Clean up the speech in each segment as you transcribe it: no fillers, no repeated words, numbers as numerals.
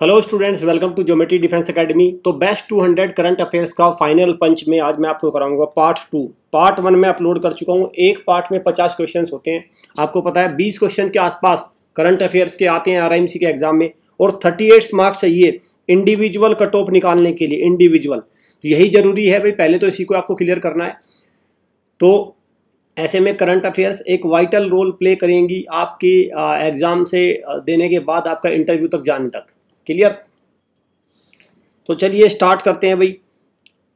Hello students, welcome to geometry defence academy. तो best 200 current affairs का final punch में आज मैं आपको कराऊंगा पार्ट 2। पार्ट 1 में अपलोड कर चुका हूं। एक पार्ट में 50 क्वेश्चंस होते हैं। आपको पता है 20 क्वेश्चन के आसपास करंट अफेयर्स के आते हैं आरआईएमसी के एग्जाम में, और 38 मार्क्स चाहिए इंडिविजुअल कट ऑफ निकालने के लिए। इंडिविजुअल तो यही जरूरी है भाई, पहले तो इसी को आपको क्लियर करना है। तो ऐसे में करंट अफेयर्स एक वाइटल रोल प्ले करेंगी आपके एग्जाम से देने के बाद आपका इंटरव्यू तक जाने तक। क्लियर? तो चलिए स्टार्ट करते हैं भाई।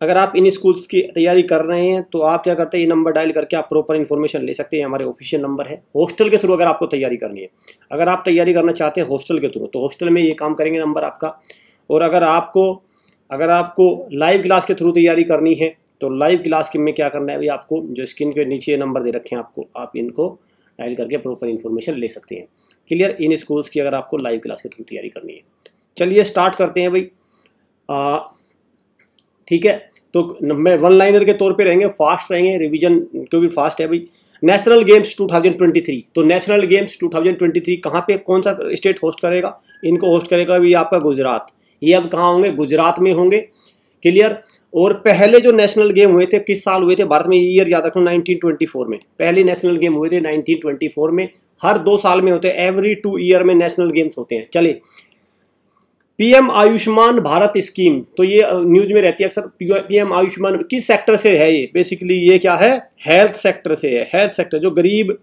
अगर आप इन स्कूल्स की तैयारी कर रहे हैं तो आप क्या करते हैं, ये नंबर डायल करके आप प्रॉपर इन्फॉर्मेशन ले सकते हैं। हमारे ऑफिशियल नंबर है। हॉस्टल के थ्रू अगर आपको तैयारी करनी है, अगर आप तैयारी करना चाहते हैं हॉस्टल के थ्रू, तो हॉस्टल में ये काम करेंगे नंबर आपका। और अगर आपको लाइव क्लास के थ्रू तैयारी करनी है तो लाइव क्लास के में क्या करना है भाई, आपको जो स्क्रीन के नीचे नंबर दे रखे हैं आपको, आप इनको डायल करके प्रॉपर इन्फॉर्मेशन ले सकते हैं। क्लियर? इन स्कूल्स की अगर आपको लाइव क्लास के थ्रू तैयारी करनी है। चलिए स्टार्ट करते हैं भाई। ठीक है, तो मैं वन लाइनर के तौर पे रहेंगे, फास्ट रहेंगे, रिवीजन क्योंकि फास्ट है भाई। नेशनल गेम्स 2023, तो नेशनल गेम्स 2023 कहाँ पे, कौन सा स्टेट होस्ट करेगा? इनको होस्ट करेगा भी आपका गुजरात। ये अब कहाँ होंगे? गुजरात में होंगे। क्लियर? और पहले जो नेशनल गेम हुए थे किस साल हुए थे भारत में? ईयर याद रखना, 1924 में पहले नेशनल गेम हुए थे। 1924 में। हर 2 साल में होते हैं, एवरी 2 ईयर में नेशनल गेम्स होते हैं। चलिए, पीएम आयुष्मान भारत स्कीम, तो ये न्यूज में रहती है अक्सर। पीएम आयुष्मान किस सेक्टर से है? ये बेसिकली ये क्या है? हेल्थ सेक्टर से है। हेल्थ सेक्टर, जो गरीब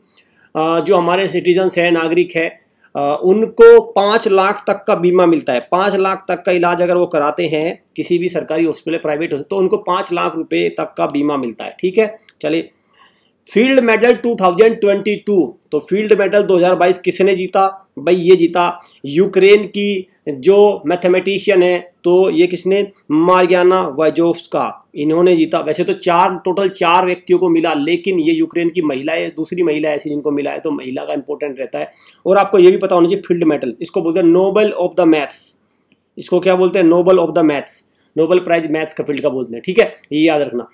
जो हमारे सिटीजन्स है, नागरिक है, उनको 5 लाख तक का बीमा मिलता है। 5 लाख तक का इलाज अगर वो कराते हैं किसी भी सरकारी हॉस्पिटल, प्राइवेट, तो उनको 5 लाख रुपए तक का बीमा मिलता है। ठीक है, चलिए। फील्ड मेडल 2022, तो फील्ड मेडल 2022 किसने जीता भाई? ये जीता यूक्रेन की जो मैथमेटिशियन है, तो ये किसने? मारियाना वाजोव्स्का, इन्होंने जीता। वैसे तो टोटल 4 व्यक्तियों को मिला, लेकिन ये यूक्रेन की महिला है, दूसरी महिला ऐसी जिनको मिला है, तो महिला का इंपॉर्टेंट रहता है। और आपको ये भी पता होना चाहिए, फील्ड मेडल इसको बोलते हैं नोबेल ऑफ द मैथ्स। इसको क्या बोलते हैं? Nobel of the maths. Nobel prize maths का फील्ड का बोलते हैं। ठीक है, ये याद रखना।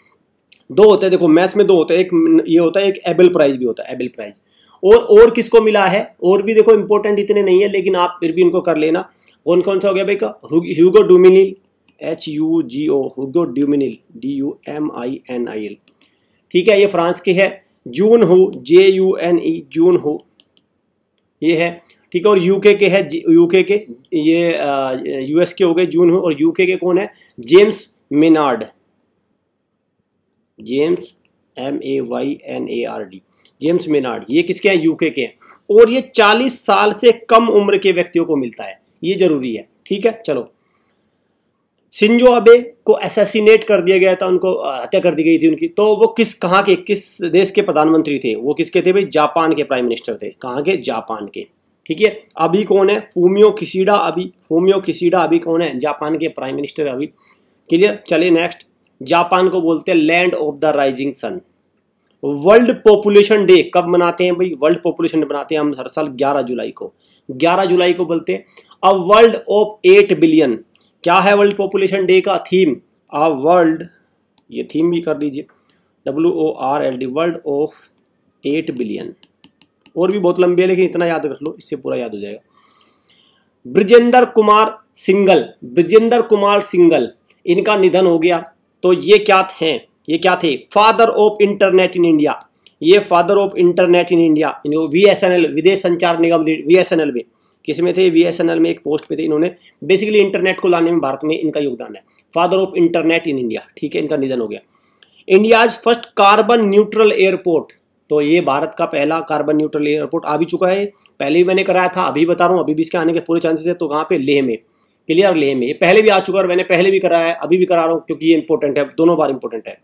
2 होते हैं, देखो मैथ्स में 2 होते हैं। एक ये होता है, एक एबेल प्राइज भी होता है, एबेल प्राइज। और किसको मिला है? और भी देखो इंपॉर्टेंट इतने नहीं है, लेकिन आप फिर भी इनको कर लेना। कौन कौन सा हो गया भाई का? ह्यूगो डुमिनिल, HUGO, ह्यूगो डुमिनिल, DUMINIL। ठीक है, ये फ्रांस के है। जून हो, JUNE, जून हो, ये है। ठीक है, और यूके के है, यूके के ये US के हो गए जून हो। और यूके के कौन है? James Maynard, James MAYNARD, James Maynard. ये किसके हैं? यूके के हैं। और ये 40 साल से कम उम्र के व्यक्तियों को मिलता है, ये जरूरी है। ठीक है, चलो। शिंजो अबे को असैसिनेट कर दिया गया था, उनको हत्या कर दी गई थी उनकी। तो वो कहाँ के, किस देश के प्रधानमंत्री थे? वो किसके थे भाई? जापान के प्राइम मिनिस्टर थे। कहाँ के? जापान के। ठीक है, अभी कौन है? फूमियो किशिडा अभी। फूमियो किशिडा अभी कौन है? जापान के प्राइम मिनिस्टर अभी। क्लियर? चलिए नेक्स्ट। जापान को बोलते हैं land of the rising sun. World population day कब मनाते हैं भाई? वर्ल्ड पॉपुलेशन डे बनाते हैं हम हर साल 11 जुलाई को। 11 जुलाई को बोलते हैं अ वर्ल्ड ऑफ 8 बिलियन। क्या है वर्ल्ड पॉपुलेशन डे का थीम? अ वर्ल्ड, ये थीम भी कर लीजिए, WORLD, वर्ल्ड ऑफ 8 बिलियन। और भी बहुत लंबी है, लेकिन इतना याद रख लो, इससे पूरा याद हो जाएगा। ब्रिजेंद्र कुमार सिंगल, ब्रिजेंद्र कुमार सिंगल, इनका निधन हो गया। तो ये क्या थे? ये क्या थे? Father of internet in India. ये father of internet in India. इनको VSNL, विदेश संचार निगम, VSNL में किस में थे? VSNL में एक पोस्ट पे थे। इन्होंने बेसिकली इंटरनेट को लाने में भारत में इनका योगदान है। Father of internet in India. ठीक है, इनका निधन हो गया। India's first carbon neutral airport, तो ये भारत का पहला कार्बन न्यूट्रल एयरपोर्ट आ भी चुका है। पहले भी मैंने कराया था, अभी बता रहा हूँ, अभी भी इसके आने के पूरे चांसेस है। तो कहाँ पे? लेह में। क्लियर? लेह में। ये पहले भी आ चुका है और मैंने पहले भी कराया है, अभी भी करा रहा हूँ, क्योंकि ये इंपॉर्टेंट है, दोनों बार इंपॉर्टेंट है।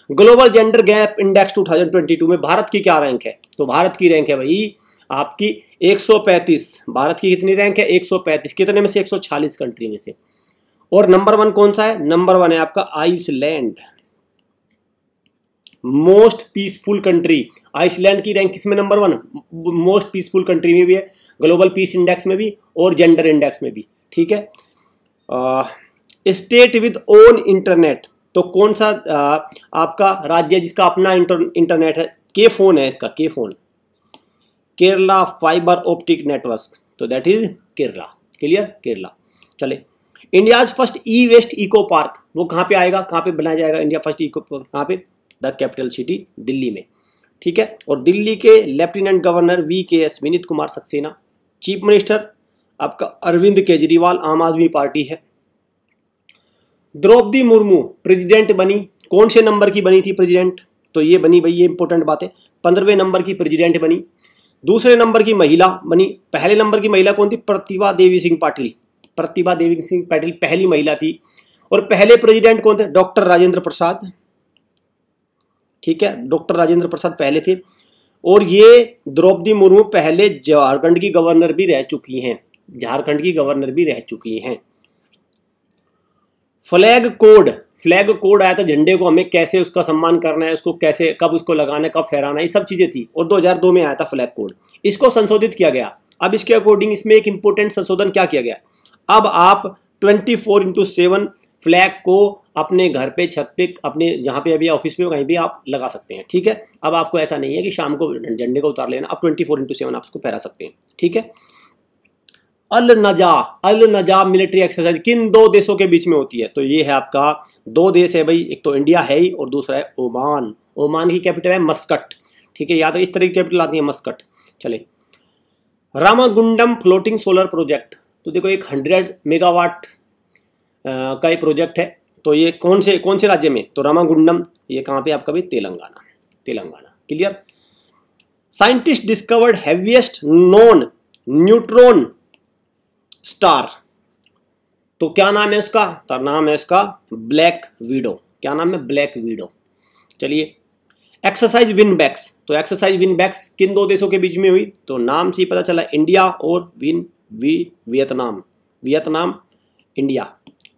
ग्लोबल जेंडर गैप इंडेक्स 2022 में भारत की क्या रैंक है? तो भारत की रैंक है भाई आपकी 135। भारत की कितनी रैंक है? 135। कितने में से? 146 कंट्री में से। और नंबर 1 कौन सा है? नंबर 1 है आपका Iceland, most peaceful country. Iceland की रैंक किसमें? नंबर 1, मोस्ट पीसफुल कंट्री में भी है, ग्लोबल पीस इंडेक्स में भी, और जेंडर इंडेक्स में भी। ठीक है। स्टेट विद ओन इंटरनेट, तो कौन सा आपका राज्य जिसका अपना इंटरनेट है? के फोन है इसका, K phone. Kerala fibre optic network, तो that is Kerala. Clear? Kerala. चले, India's first e waste eco park वो कहाँ पे आएगा, कहाँ पे बनाया जाएगा इंडिया फर्स्ट इको पार्क, कहाँ पे, द कैपिटल सिटी दिल्ली में, ठीक है। और दिल्ली के lieutenant governor VKS Vineet Kumar Saxena, chief minister आपका अरविंद केजरीवाल, आम आदमी पार्टी है। द्रौपदी मुर्मू प्रेसिडेंट बनी, कौन से नंबर की बनी थी प्रेसिडेंट, तो ये बनी भाई, ये इंपॉर्टेंट बात है, 15वें नंबर की प्रेसिडेंट बनी। दूसरे नंबर की महिला बनी, पहले नंबर की महिला कौन थी, प्रतिभा देवी सिंह पाटिल, प्रतिभा देवी सिंह पाटिल पहली महिला थी। और पहले प्रेसिडेंट कौन थे, डॉक्टर राजेंद्र प्रसाद, ठीक है, डॉक्टर राजेंद्र प्रसाद पहले थे। और ये द्रौपदी मुर्मू पहले झारखंड की गवर्नर भी रह चुकी हैं, झारखंड की गवर्नर भी रह चुकी हैं। फ्लैग कोड, फ्लैग कोड आया था, झंडे को हमें कैसे उसका सम्मान करना है, उसको कैसे, कब उसको लगाना है, कब फहराना है, ये सब चीजें थी। और 2002 में आया था फ्लैग कोड, इसको संशोधित किया गया। अब इसके अकॉर्डिंग इसमें एक इंपॉर्टेंट संशोधन क्या किया गया, अब आप 24/7 फ्लैग को अपने घर पे, छत पे, अपने जहाँ पे अभी ऑफिस में कहीं भी आप लगा सकते हैं, ठीक है। अब आपको ऐसा नहीं है कि शाम को झंडे को उतार लेना, आप 24/7 आप उसको फहरा सकते हैं, ठीक है। अल नजा मिलिट्री एक्सरसाइज किन दो देशों के बीच में होती है, तो ये है आपका, दो देश है भाई, एक तो इंडिया है ही और दूसरा है ओमान। ओमान की कैपिटल है मस्कट, ठीक है, याद है, इस तरह की कैपिटल आती है मस्कट। चले, रामागुंडम फ्लोटिंग सोलर प्रोजेक्ट, तो देखो एक 100 मेगावाट का ये प्रोजेक्ट है। तो ये कौन से राज्य में, तो रामागुंडम, ये कहाँ पे आपका भी, Telangana, clear. Scientist discovered heaviest non neutron star, तो क्या नाम है उसका, तो नाम है उसका ब्लैक विडो, क्या नाम है, ब्लैक विडो। चलिए, एक्सरसाइज विनबैक्स, तो एक्सरसाइज विनबैक्स किन दो देशों के बीच में हुई, तो नाम से ही पता चला, इंडिया और वियतनाम, इंडिया,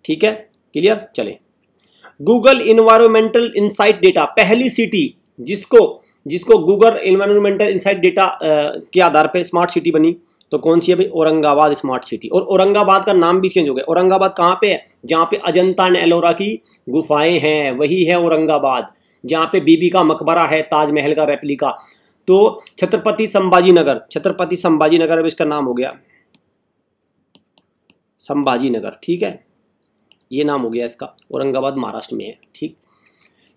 ठीक है, क्लियर। चले, गूगल इन्वायरमेंटल इंसाइट डेटा, पहली सिटी जिसको गूगल इन्वायरमेंटल इंसाइट डेटा के आधार पे स्मार्ट सिटी बनी, तो कौन सी है भाई, औरंगाबाद स्मार्ट सिटी। और औरंगाबाद का नाम भी चेंज हो गया, औरंगाबाद कहाँ पे है, जहाँ पे अजंता एंड एलोरा की गुफाएं हैं, वही है औरंगाबाद। जहाँ पे बीबी का मकबरा है, ताजमहल का रेप्लिका, तो छत्रपति संभाजी नगर, अब इसका नाम हो गया संभाजी नगर, ठीक है, ये नाम हो गया इसका, औरंगाबाद महाराष्ट्र में है, ठीक।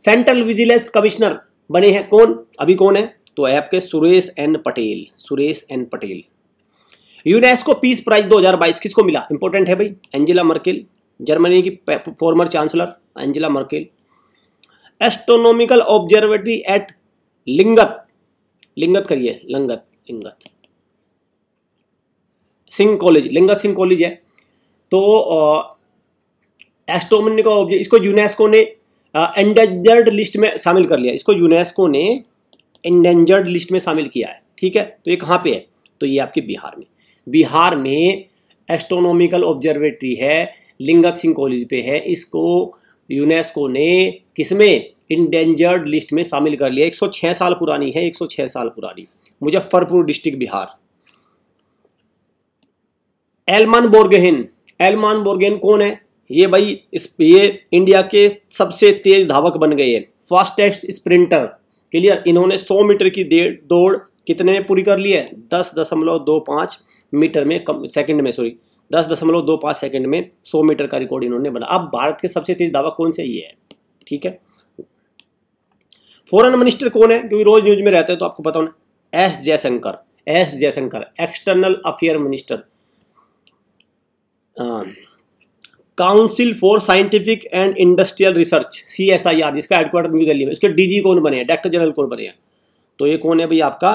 सेंट्रल विजिलेंस कमिश्नर बने हैं कौन, अभी कौन है, तो है आपके Suresh N Patel. UNESCO peace prize 2022 किसको मिला, इंपॉर्टेंट है भाई, एंजेला मर्केल, जर्मनी की former chancellor Angela Merkel. Astronomical observatory at Langat Singh college है, तो एस्ट्रोनॉमिकल, इसको यूनेस्को ने एंडेंजर्ड लिस्ट में शामिल कर लिया, इसको यूनेस्को ने एंडेंजर्ड लिस्ट में शामिल किया है, ठीक है। तो ये कहाँ पे है, तो ये आपके बिहार में एस्ट्रोनॉमिकल ऑब्जर्वेटरी है, लिंगत सिंह कॉलेज पे है, इसको यूनेस्को ने किसमें, इंडेंजर्ड लिस्ट में शामिल कर लिया। 106 साल पुरानी है, 106 साल पुरानी, मुजफ्फरपुर डिस्ट्रिक्ट बिहार। एलमान बोर्गेन कौन है, ये भाई ये इंडिया के सबसे तेज धावक बन गए हैं, फास्टेस्ट स्प्रिंटर, क्लियर। इन्होंने 100 मीटर की दौड़ कितने में पूरी कर ली है, 10.25 मीटर में, सेकंड में, सॉरी 10.25 सेकंड में 100 मीटर का रिकॉर्ड इन्होंने बना। अब भारत के सबसे तेज धावक कौन से, ये है, ठीक है। फॉरेन मिनिस्टर कौन है, क्योंकि रोज न्यूज में रहते हैं तो आपको पता होना, S Jaishankar, external affair minister. Council for scientific and industrial research, CSIR, जिसका हेडक्वार्टर न्यू दिल्ली में, उसके DG कौन बने हैं, डायरेक्टर जनरल कौन बने हैं, तो ये कौन है भाई, आपका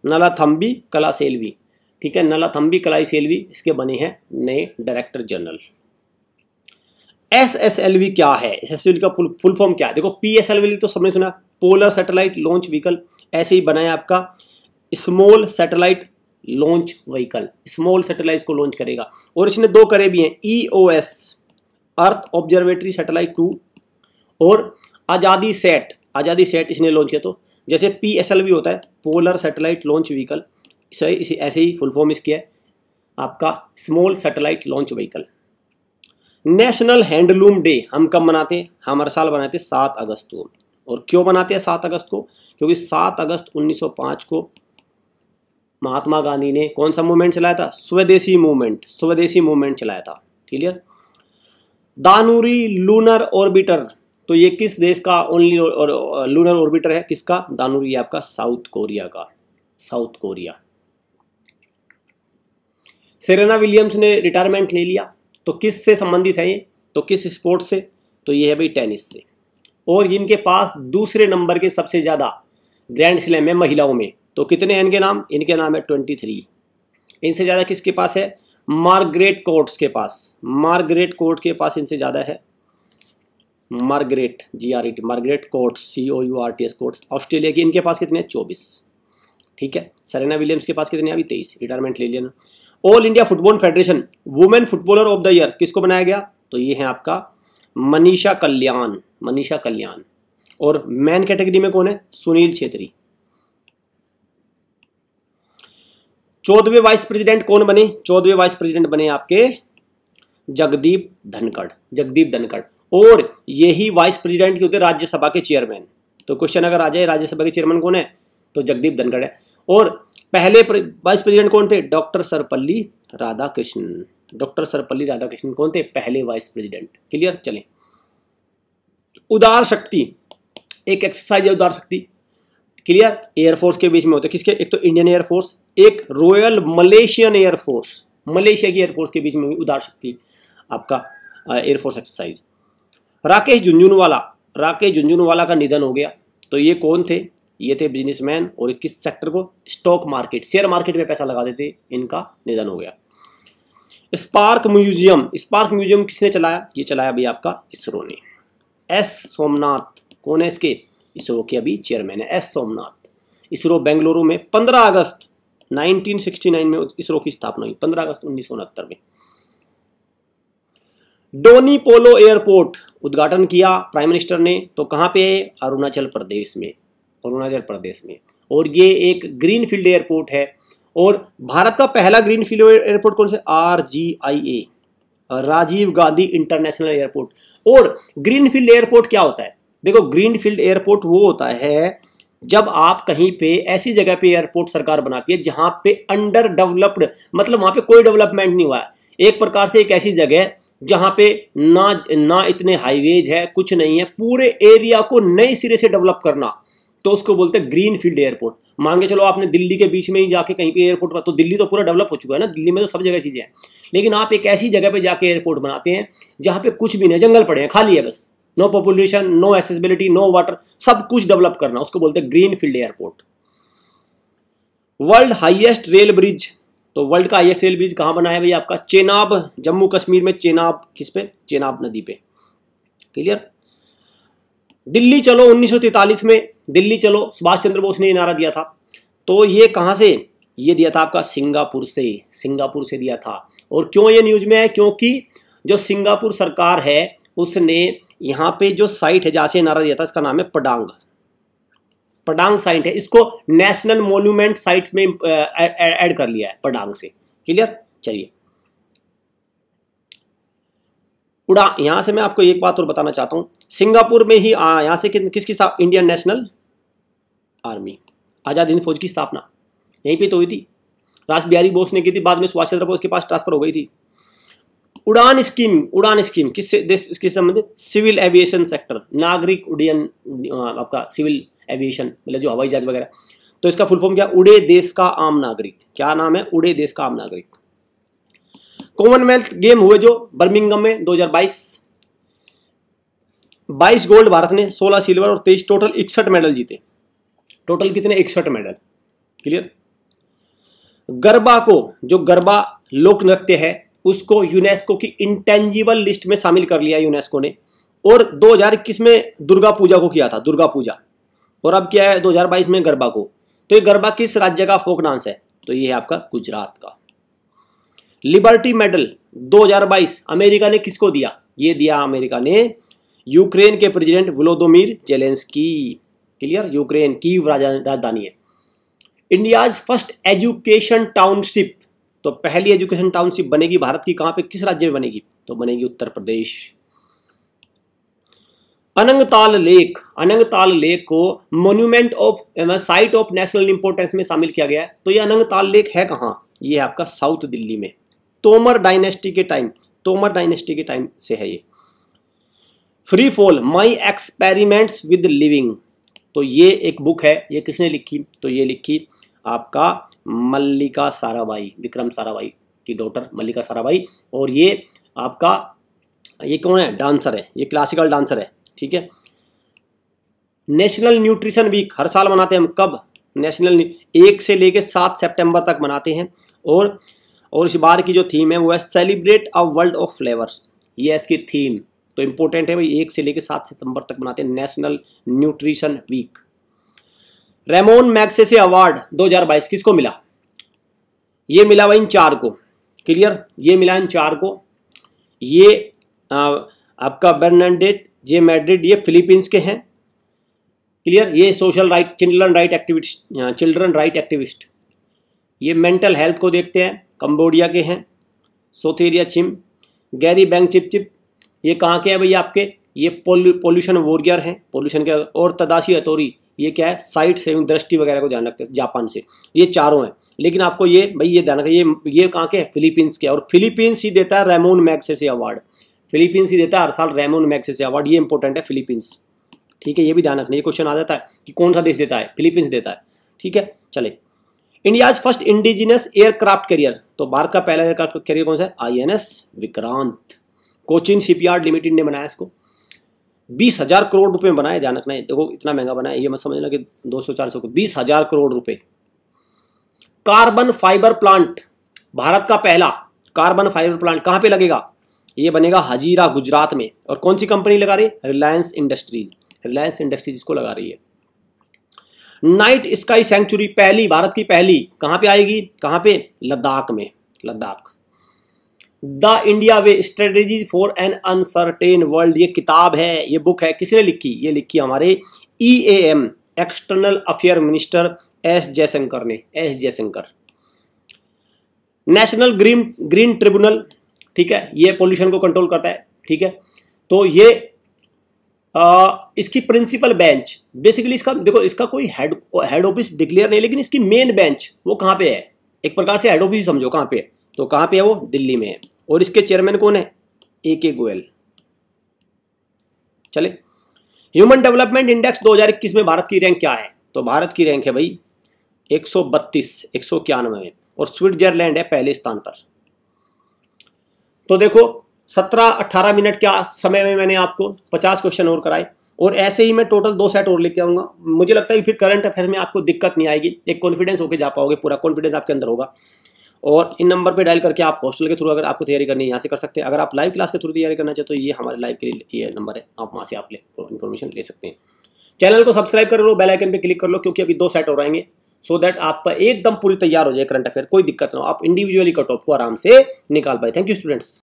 नलाथम्बी कलासेल्वी, ठीक है, नलाथम्बी कलासेल्वी इसके बने हैं नए डायरेक्टर जनरल। SSLV क्या है, SSLV का फुल फॉर्म क्या है, देखो PSLV तो सबने सुना, पोलर सैटेलाइट लॉन्च व्हीकल, ऐसे ही बना है आपका small satellite launch vehicle, small satellite को लॉन्च करेगा। और इसने 2 करे भी हैं, EOS अर्थ ऑब्जर्वेटरी सैटेलाइट 2 और आज़ादी सेट इसने लॉन्च किया। तो जैसे PSLV होता है, पोलर सैटेलाइट लॉन्च व्हीकल, ऐसे ही फुल फॉर्म इसकी है आपका small satellite launch vehicle. National handloom day हम कब मनाते हैं, हम हर साल बनाते हैं 7 अगस्त को। और क्यों बनाते हैं 7 अगस्त को, क्योंकि 7 अगस्त 1905 को महात्मा गांधी ने कौन सा मूवमेंट चलाया था? स्वदेशी मूवमेंट, स्वदेशी मूवमेंट चलाया था। क्लियर? दानुरी लूनर ऑर्बिटर, तो ये किस देश का ओनली लूनर ऑर्बिटर है? किसका? दानुरी आपका साउथ कोरिया का, साउथ कोरिया। सेरेना विलियम्स ने रिटायरमेंट ले लिया, तो किस से संबंधित है ये? तो किस स्पोर्ट से? तो ये है भाई टेनिस से। और इनके पास दूसरे नंबर के सबसे ज़्यादा ग्रैंड स्लैम है महिलाओं में। तो कितने हैं इनके नाम? इनके नाम है 23। इनसे ज़्यादा किसके पास है? मार्गरेट कोर्ट्स के पास, मार्गरेट कोर्ट के पास इनसे ज़्यादा है। Margaret GRET, Margaret courts COURTS courts, Australia की। इनके पास कितने हैं? 24। ठीक है। सेरेना विलियम्स के पास कितने? अभी 23, रिटायरमेंट ले लिया ना। All India football federation women footballer of the year किसको बनाया गया? तो ये है आपका मनीषा कल्याण, मनीषा कल्याण। और मैन कैटेगरी में कौन है? सुनील छेत्री। 14वें वाइस प्रेसिडेंट कौन बने? 14वें वाइस प्रेसिडेंट बने आपके जगदीप धनखड़, जगदीप धनखड़। और यही वाइस प्रेसिडेंट के होते राज्यसभा के चेयरमैन। तो क्वेश्चन अगर आ जाए राज्यसभा के चेयरमैन कौन है? तो जगदीप धनखड़ है। और पहले वाइस प्रेसिडेंट कौन थे? डॉक्टर सर्वपल्ली राधाकृष्णन। डॉक्टर सर्वपल्ली राधाकृष्णन कौन थे? पहले वाइस प्रेसिडेंट। क्लियर? चलें। उदार शक्ति एक एक्सरसाइज है, उदार शक्ति। क्लियर? एयरफोर्स के बीच में होते हैं किसके? एक तो इंडियन एयरफोर्स, एक रॉयल मलेशियन एयरफोर्स, मलेशिया की एयरफोर्स के बीच में उदार शक्ति आपका एयरफोर्स एक्सरसाइज। राकेश झुंझुनवाला, राकेश झुंझुनवाला का निधन हो गया। तो ये कौन थे? ये थे बिजनेसमैन, और किस सेक्टर को? स्टॉक मार्केट, शेयर मार्केट में पैसा लगा देते। इनका निधन हो गया। स्पार्क म्यूजियम, स्पार्क म्यूजियम किसने चलाया? ये चलाया भाई आपका इसरो ने। एस सोमनाथ कौन है इसके? इसरो के अभी चेयरमैन है एस सोमनाथ। इसरो बेंगलुरु में 15 अगस्त 1969 में इसरो की स्थापना हुई, 15 अगस्त 1969 में। डोनी पोलो एयरपोर्ट उद्घाटन किया प्राइम मिनिस्टर ने, तो कहां पे है? अरुणाचल प्रदेश में, अरुणाचल प्रदेश में। और ये एक ग्रीनफील्ड एयरपोर्ट है। और भारत का पहला ग्रीनफील्ड एयरपोर्ट कौन से? RGIA, Rajiv Gandhi international airport. और ग्रीनफील्ड एयरपोर्ट क्या होता है? देखो, ग्रीनफील्ड एयरपोर्ट वो होता है जब आप कहीं पे ऐसी जगह पे एयरपोर्ट सरकार बनाती है जहां पे अंडर डेवलप्ड, मतलब वहां पे कोई डेवलपमेंट नहीं हुआ है। एक प्रकार से एक ऐसी जगह जहां पे ना इतने हाईवेज है, कुछ नहीं है, पूरे एरिया को नए सिरे से डेवलप करना, तो उसको बोलते हैं ग्रीन फील्ड एयरपोर्ट। मान के चलो आपने दिल्ली के बीच में ही जाके कहीं पे एयरपोर्ट, तो दिल्ली तो पूरा डेवलप हो चुका है ना, दिल्ली में तो सब जगह चीजें हैं। लेकिन आप एक ऐसी जगह पे जाके एयरपोर्ट बनाते हैं जहां पे कुछ भी नहीं, जंगल पड़े हैं, खाली है बस, no population, no accessibility, no water, सब कुछ डेवलप करना, उसको बोलते हैं green field airport. World highest rail bridge, तो वर्ल्ड का हाईएस्ट रेल ब्रिज कहां बना है भाई? आपका चेनाब, जम्मू कश्मीर में चेनाब, किस पे? चेनाब नदी पे। क्लियर? दिल्ली चलो 1943 में, दिल्ली चलो सुभाष चंद्र बोस ने ये नारा दिया था। तो ये कहां से? ये दिया था आपका सिंगापुर से, सिंगापुर से दिया था। और क्यों ये न्यूज में है? क्योंकि जो सिंगापुर सरकार है उसने यहाँ पे जो साइट है जहाँ से नारा दिया था, इसका नाम है पडांग, पडांग साइट है, इसको नेशनल मॉन्यूमेंट साइट्स में ऐड कर लिया है पडांग से। क्लियर? चलिए, यहां से मैं आपको एक बात और बताना चाहता हूं। सिंगापुर में ही यहां से किसकी स्थापना? Indian national army, Azad Hind फौज की स्थापना यहीं पे तो हुई थी। रास बिहारी बोस ने की थी, बाद में सुभाष चंद्र बोस के पास ट्रांसफर हो गई थी। उड़ान स्कीम, उड़ान स्कीम किससे किससे संबंधित? सिविल एविएशन सेक्टर, नागरिक उड्डयन, आपका सिविल एविएशन मतलब जो हवाई जहाज वगैरह। तो इसका फुल फॉर्म क्या? उड़े देश का आम नागरिक। क्या नाम है? उड़े देश का आम नागरिक। कॉमनवेल्थ गेम हुए जो बर्मिंघम में 2022, 22 गोल्ड भारत ने, 16 सिल्वर और 23, टोटल 61 मेडल जीते। टोटल कितने? 61 मेडल। क्लियर? गरबा को, जो गरबा लोक नृत्य है, उसको यूनेस्को की इंटेंजिबल लिस्ट में शामिल कर लिया यूनेस्को ने। और 2021 में दुर्गा पूजा को किया था, दुर्गा पूजा। और अब क्या है 2022 में गरबा को। तो ये गरबा किस राज्य का फोक डांस है? तो ये है आपका गुजरात का। लिबर्टी मेडल 2022 अमेरिका ने किसको दिया? ये दिया अमेरिका ने यूक्रेन के president Volodymyr Zelensky. Clear? Ukraine की राजधानी है। इंडियाज फर्स्ट एजुकेशन टाउनशिप, तो पहली एजुकेशन टाउनशिप बनेगी भारत की कहां पे, किस राज्य में बनेगी? तो बनेगी उत्तर प्रदेश। अनंगताल लेक को monument of site of national importance में शामिल किया गया है। तो ये अनंगताल लेक है कहाँ? ये आपका साउथ दिल्ली में, तोमर डायनेस्टी के टाइम से है ये। Free fall my experiments with living, तो ये एक बुक है, ये किसने लिखी? तो ये लिखी आपका मल्लिका साराभाई, विक्रम साराभाई की डॉटर मल्लिका साराभाई। और ये आपका ये कौन है? डांसर है, ये क्लासिकल डांसर है, ठीक है। नेशनल न्यूट्रिशन वीक हर साल मनाते हैं हम, कब? नेशनल 1 से लेके 7 सितंबर तक मनाते हैं। और इस बार की जो थीम है वो है celebrate a world of flavours, ये है इसकी थीम। तो इंपॉर्टेंट है भाई, 1 से लेके 7 सितंबर तक मनाते हैं national nutrition week. Ramon Magsaysay award 2022 किसको मिला? ये मिला भाई इन 4 को, क्लियर, ये मिला इन 4 को। ये आपका बर्नाडेट जे मैड्रिड, ये फिलीपींस के हैं, क्लियर। ये social right, children right activist. ये मेंटल हेल्थ को देखते हैं, कंबोडिया के हैं, सोथेरिया चिम। गैरी बैंग चिप, ये कहाँ के हैं भैया आपके? ये पोल्यूशन वॉरियर हैं, पोल्यूशन के। और तदाशी अतोरी, ये क्या है? साइट सेविंग, दृष्टि वगैरह को ध्यान रखते हैं, जापान से। ये चारों हैं, लेकिन आपको ये भाई ये ध्यान रखिए, ये कहाँ के? फिलीपींस के। और फिलीपींस ही देता है रेमोन मैग्सेसे अवार्ड, फिलीपींस ही देता है हर साल रेमोन मैग्सेसे अवार्ड, ये इंपॉर्टेंट है फिलीपींस, ठीक है। ये भी ध्यान रखना, ये क्वेश्चन आ जाता है कि कौन सा देश देता है? फिलीपींस देता है, ठीक है। चले, India's first indigenous aircraft carrier, तो भारत का पहला एयरक्राफ्ट कैरियर कौन सा है? INS Vikrant, Cochin shipyard limited ने बनाया इसको। 20,000 करोड़ रुपए में बनाया, ध्यान रखना है। देखो इतना महंगा बना है, ये मत समझना कि 200-400 को, 20,000 करोड़ रुपए। कार्बन फाइबर प्लांट, भारत का पहला कार्बन फाइबर प्लांट कहाँ पे लगेगा? ये बनेगा हजीरा, गुजरात में। और कौन सी कंपनी लगा रही है? रिलायंस इंडस्ट्रीज इसको लगा रही है। नाइट स्काई सेंचुरी पहली, भारत की पहली, कहाँ पे आएगी? कहाँ पे? लद्दाख में, Ladakh. The India way strategy for an uncertain world, ये किताब है, ये बुक है, किसने लिखी? ये लिखी हमारे EAM external affair minister S Jaishankar ने, S Jaishankar. National green tribunal, ठीक है, ये पोल्यूशन को कंट्रोल करता है, ठीक है। तो ये इसकी प्रिंसिपल बेंच, बेसिकली इसका देखो, इसका कोई हेड ऑफिस डिक्लेयर नहीं, लेकिन इसकी मेन बेंच वो कहाँ पे है? एक प्रकार से हेड ऑफिस समझो, कहाँ पे है? तो कहाँ पे है वो? दिल्ली में है। और इसके चेयरमैन कौन है? AK गोयल। चले, ह्यूमन डेवलपमेंट इंडेक्स 2021 में भारत की रैंक क्या है? तो भारत की रैंक है भाई 191 में, और स्विट्जरलैंड है पहले स्थान पर। तो देखो 17-18 मिनट के समय में मैंने आपको 50 क्वेश्चन और कराए, और ऐसे ही मैं टोटल 2 सेट और लेके आऊंगा। मुझे लगता है कि फिर करंट अफेयर में आपको दिक्कत नहीं आएगी, एक कॉन्फिडेंस होकर जा पाओगे, पूरा कॉन्फिडेंस आपके अंदर होगा। और इन नंबर पे डायल करके आप हॉस्टल के थ्रू अगर आपको तैयारी करनी है यहाँ से कर सकते हैं। अगर आप लाइव क्लास के थ्रू तैयारी करना चाहते हो तो ये हमारे लाइव के लिए ये नंबर है, आप वहाँ से आप इन्फॉर्मेशन ले सकते हैं। चैनल को सब्सक्राइब कर लो, बेल आइकन पे क्लिक कर लो, क्योंकि अभी 2 सेट और आएंगे, सो दैट आपका एकदम पूरी तैयार हो जाए करंट अफेयर, कोई दिक्कत ना हो, आप इंडिविजुअली कट ऑफ को आराम से निकाल पाए। Thank you students.